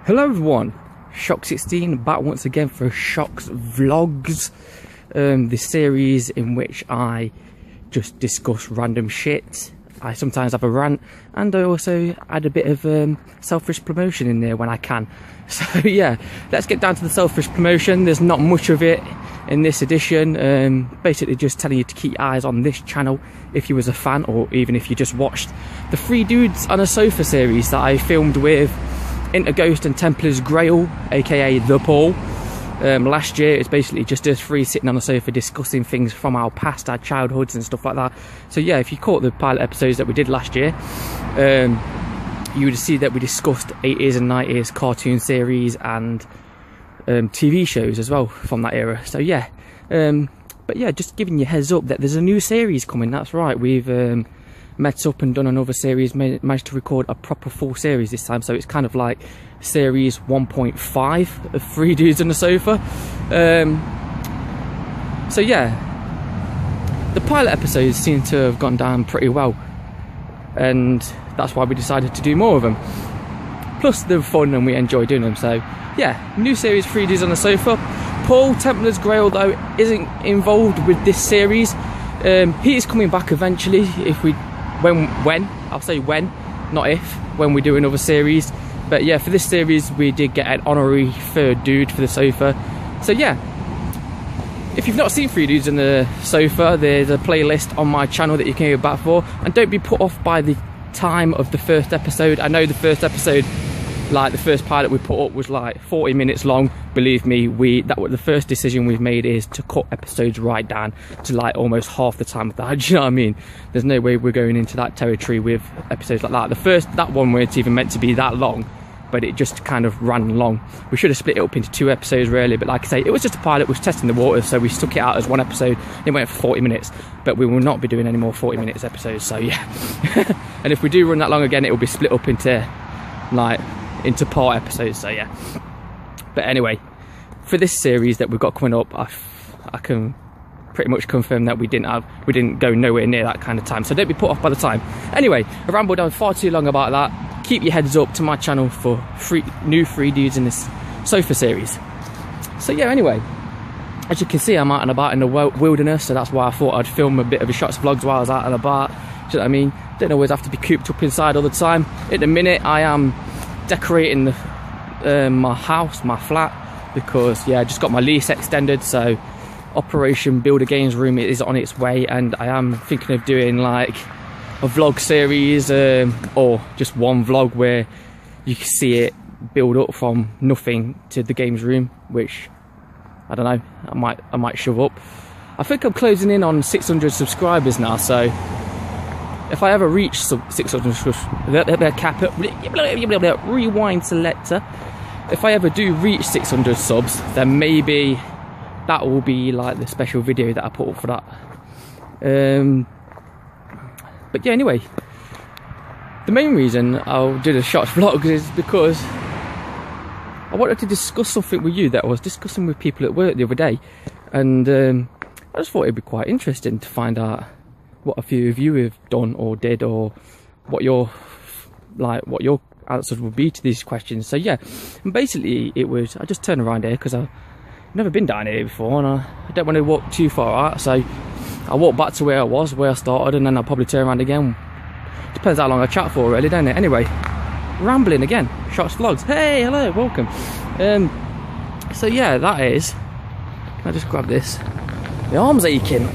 Hello everyone, Shockz16 back once again for Shockz Vlogz, this series in which I just discuss random shit. I sometimes have a rant, and I also add a bit of selfish promotion in there when I can. So yeah, let's get down to the selfish promotion. There's not much of it in this edition, basically just telling you to keep your eyes on this channel if you was a fan, or even if you just watched the 3 Dudes on a Sofa series that I filmed with Interghost and Templar's Grail, aka The Paul. Last year it's basically just us 3 sitting on the sofa discussing things from our past, our childhoods and stuff like that. So yeah, if you caught the pilot episodes that we did last year, you would see that we discussed 80s and 90s cartoon series and TV shows as well from that era. So yeah, but yeah, just giving you a heads up that there's a new series coming. That's right, we've met up and done another series, managed to record a proper full series this time, so it's kind of like series 1.5 of 3 Dudes on the Sofa. So yeah, the pilot episodes seem to have gone down pretty well, and that's why we decided to do more of them. Plus they're fun and we enjoy doing them. So yeah, new series 3 Dudes on the Sofa. Paul Templar's Grail though isn't involved with this series. He is coming back eventually, if we when I'll say when, not if, when we do another series. But yeah, for this series we did get an honorary 3rd dude for the sofa. So yeah, if you've not seen 3 Dudes on the Sofa, there's a playlist on my channel that you can go back for, and don't be put off by the time of the first episode. I know the first episode, like the first pilot we put up, was like 40 minutes long. Believe me, the first decision we've made is to cut episodes right down to like almost half the time of that. Do you know what I mean? There's no way we're going into that territory with episodes like that. That one weren't even meant to be that long, but it just kind of ran long. We should have split it up into 2 episodes really, but like I say, it was just a pilot, we was testing the waters, so we stuck it out as 1 episode. It went for 40 minutes, but we will not be doing any more 40 minutes episodes, so yeah. And if we do run that long again, it will be split up into part episodes, so yeah. But anyway, for this series that we've got coming up, I can pretty much confirm that we didn't go nowhere near that kind of time, so don't be put off by the time. Anyway, I rambled on far too long about that. Keep your heads up to my channel for new 3 Dudes in this sofa series. So yeah, anyway, as you can see, I'm out and about in the wilderness, so that's why I thought I'd film a bit of a Shockz Vlogz while I was out and about. Do you know what I mean? Don't always have to be cooped up inside all the time. At the minute I am decorating my house, my flat, because yeah, I just got my lease extended, so Operation Build a Games Room is on its way, and I am thinking of doing like a vlog series, or just one vlog where you can see it build up from nothing to the games room, which I don't know, I might shove up. I think I'm closing in on 600 subscribers now, so if I ever reach 600 rewind selector, if I ever do reach 600 subs, then maybe that will be like the special video that I put up for that. But yeah, anyway, the main reason I'll do the Shockz Vlogz is because I wanted to discuss something with you that I was discussing with people at work the other day, and I just thought it'd be quite interesting to find out what a few of you have done or did, or what your answers would be to these questions. So yeah, and basically it was, I just turned around here because I've never been down here before, and I don't want to walk too far out, so I walked back to where I started, and then I'll probably turn around again. Depends how long I chat for really, don't it? Anyway, rambling again, Shockz Vlogz. Hey, hello, welcome. So yeah, that is, can I just grab this? My arm's aching.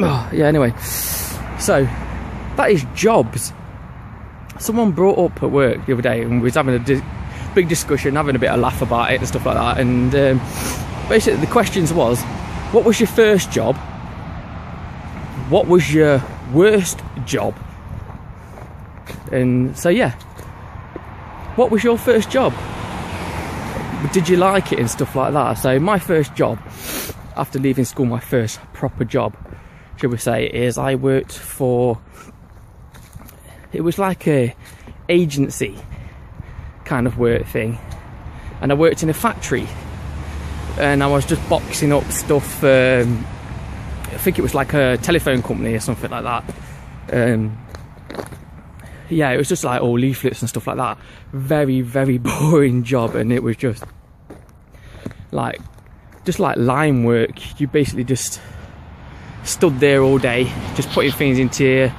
Oh, yeah, anyway, so that is jobs. Someone brought up at work the other day, and we was having a big discussion, having a bit of laugh about it and stuff like that, and basically the questions was, what was your first job? What was your worst job? And so yeah, what was your first job? Did you like it and stuff like that? So my first job after leaving school, my first proper job, should we say, is I worked for, it was like a agency kind of work thing, and I worked in a factory, and I was just boxing up stuff. I think it was like a telephone company or something like that. yeah, it was just like all leaflets and stuff like that. Very, very boring job, and it was just like line work. You basically just stood there all day, just putting things into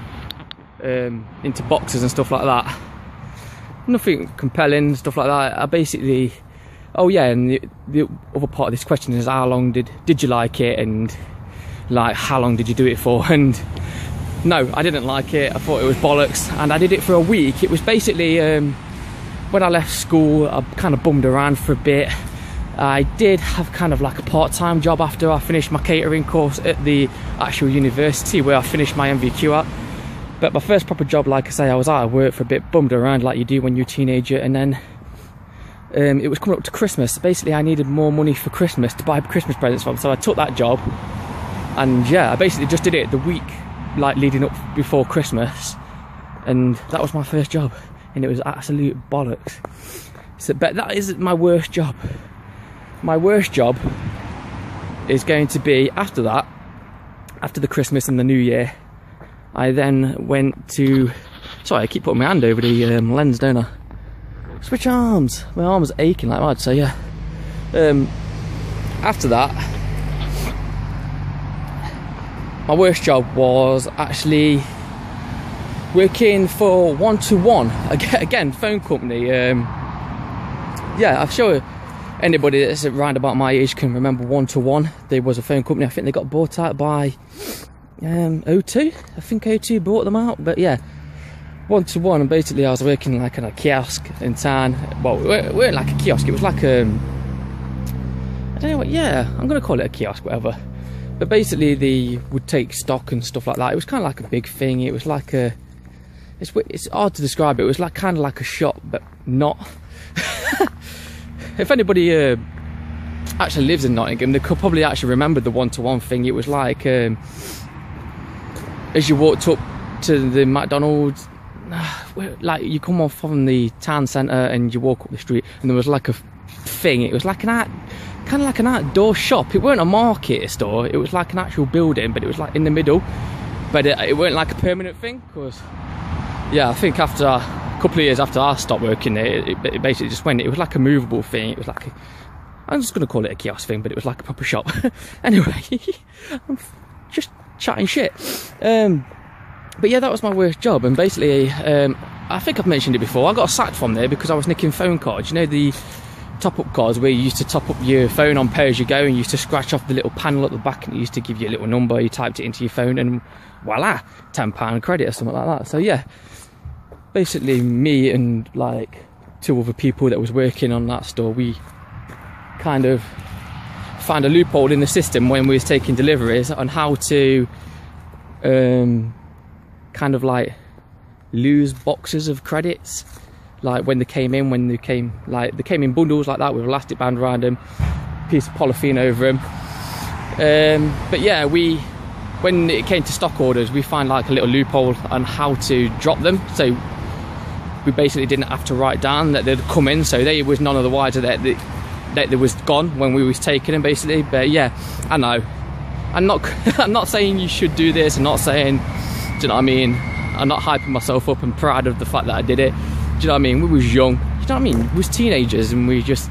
boxes and stuff like that. Nothing compelling, stuff like that. I basically, oh yeah, and the other part of this question is how long did you like it, and like how long did you do it for? And no, I didn't like it. I thought it was bollocks, and I did it for a week. It was basically when I left school, I kind of bummed around for a bit. I did have kind of like a part-time job after I finished my catering course at the actual university where I finished my MVQ at. But my first proper job, like I say, I was out of work for a bit, bummed around like you do when you're a teenager, and then it was coming up to Christmas. Basically, I needed more money for Christmas to buy Christmas presents from, so I took that job, and yeah, I basically just did it the week like leading up before Christmas, and that was my first job, and it was absolute bollocks. So, but that is my worst job. My worst job is going to be after that, after the Christmas and the New Year. I then went to, sorry, I keep putting my hand over the lens, don't I? Switch arms. My arm was aching like mad, so yeah. After that, my worst job was actually working for One-to-One. Again, phone company. Yeah, I'm sure anybody that's around about my age can remember One-to-One. There was a phone company. I think they got bought out by O2. I think O2 bought them out, but yeah, One-to-One. And basically I was working like in a kiosk in town. Well, we weren't like a kiosk, it was like I don't know what, yeah, I'm gonna call it a kiosk, whatever. But basically they would take stock and stuff like that. It was kind of like a big thing. It was like a, it's hard to describe it. It was like kind of like a shop, but not. If anybody actually lives in Nottingham, they could probably actually remember the One-to-One thing. It was like as you walked up to the McDonald's, like you come off from the town centre and you walk up the street, and there was like a thing. It was like kind of like an outdoor shop. It weren't a market store. It was like an actual building, but it was like in the middle. But it weren't like a permanent thing, because yeah, I think after a couple of years after I stopped working there, it basically just went. It was like a movable thing. It was like I'm just going to call it a kiosk thing, but it was like a proper shop. Anyway, I'm just chatting shit. But yeah, that was my worst job. And basically, I think I've mentioned it before, I got sacked from there because I was nicking phone cards. You know, the top-up cards where you used to top up your phone on pay-as-you-go, and you used to scratch off the little panel at the back, and it used to give you a little number. You typed it into your phone, and voila, £10 credit or something like that. So yeah, basically me and like 2 other people that was working on that store, we kind of found a loophole in the system when we was taking deliveries on how to kind of like lose boxes of credits, like when they came in, they came in bundles like that with elastic band around them, piece of polythene over them. But yeah, when it came to stock orders, we found like a little loophole on how to drop them. So we basically didn't have to write down that they'd come in, so they was none of the wiser that they was gone when we was taking them, basically. But yeah, I know, I'm not saying you should do this. I'm not saying, do you know what I mean? I'm not hyping myself up and proud of the fact that I did it. Do you know what I mean? We was young. Do you know what I mean? We was teenagers, and we just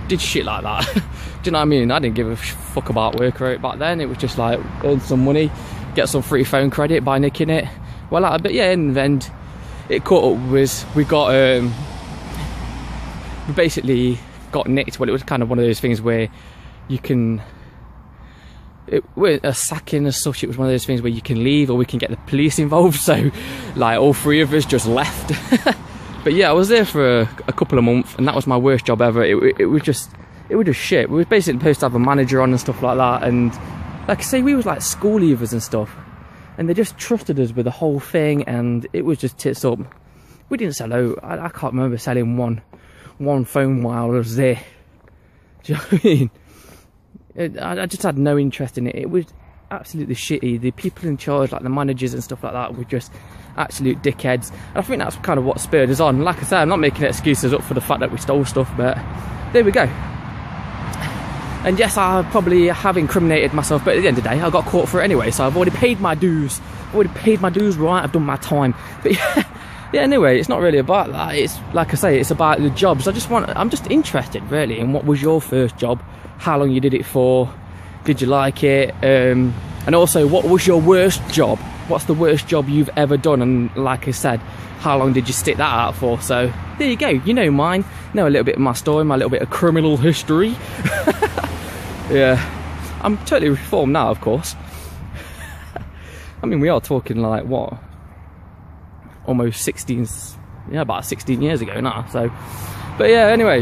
did shit like that. Do you know what I mean? I didn't give a fuck about work rate back then. It was just like earn some money, get some free phone credit by nicking it. Well, but yeah, in the end, it caught up with, we basically got nicked. Well, it was kind of one of those things where you can, it weren't a sacking as such, it was one of those things where you can leave or we can get the police involved. So like all 3 of us just left. But yeah, I was there for a couple of months, and that was my worst job ever. It was just shit. We were basically supposed to have a manager on and stuff like that, and like I say, we was like school leavers and stuff, and they just trusted us with the whole thing, and it was just tits up. We didn't sell out. I can't remember selling one phone while I was there. Do you know what I mean? I just had no interest in it. It was absolutely shitty. The people in charge, like the managers and stuff like that, were just absolute dickheads. And I think that's kind of what spurred us on. Like I said, I'm not making excuses up for the fact that we stole stuff, but there we go. And yes, I probably have incriminated myself, but at the end of the day, I got caught for it anyway, so I've already paid my dues. Right, I've done my time. But yeah, anyway, it's not really about that. It's, like I say, it's about the jobs. I'm just interested, really, in what was your first job, how long you did it for, did you like it, and also, what was your worst job? What's the worst job you've ever done? And like I said, how long did you stick that out for? So, there you go, you know mine, know a little bit of my story, my little bit of criminal history. Yeah, I'm totally reformed now, of course. I mean, we are talking like, what, almost 16, yeah, about 16 years ago now, so. But yeah, anyway,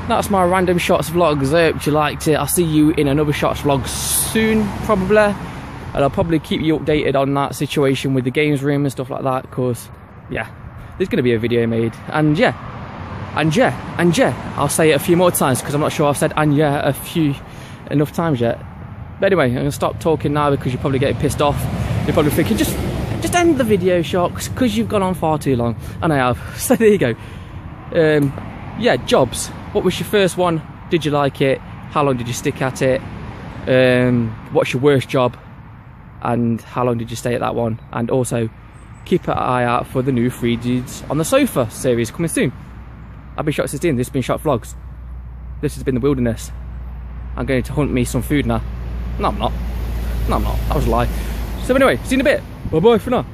that's my random Shockz Vlogz. I hope you liked it. I'll see you in another Shockz Vlog soon, probably. And I'll probably keep you updated on that situation with the games room and stuff like that, because, yeah, there's going to be a video made. And yeah, I'll say it a few more times, because I'm not sure I've said and yeah enough times yet. But anyway, I'm going to stop talking now, because you're probably getting pissed off. You're probably thinking, just end the video, Shockz, because you've gone on far too long. And I have. So there you go. Yeah, jobs. What was your first one? Did you like it? How long did you stick at it? What's your worst job? And how long did you stay at that one? And also, keep an eye out for the new 3 Dudes on the Sofa series coming soon. I've been Shockz Vlogz. This has been Shockz Vlogz. This has been the wilderness. I'm going to hunt me some food now. No, I'm not. That was a lie. So anyway, see you in a bit. Bye bye for now.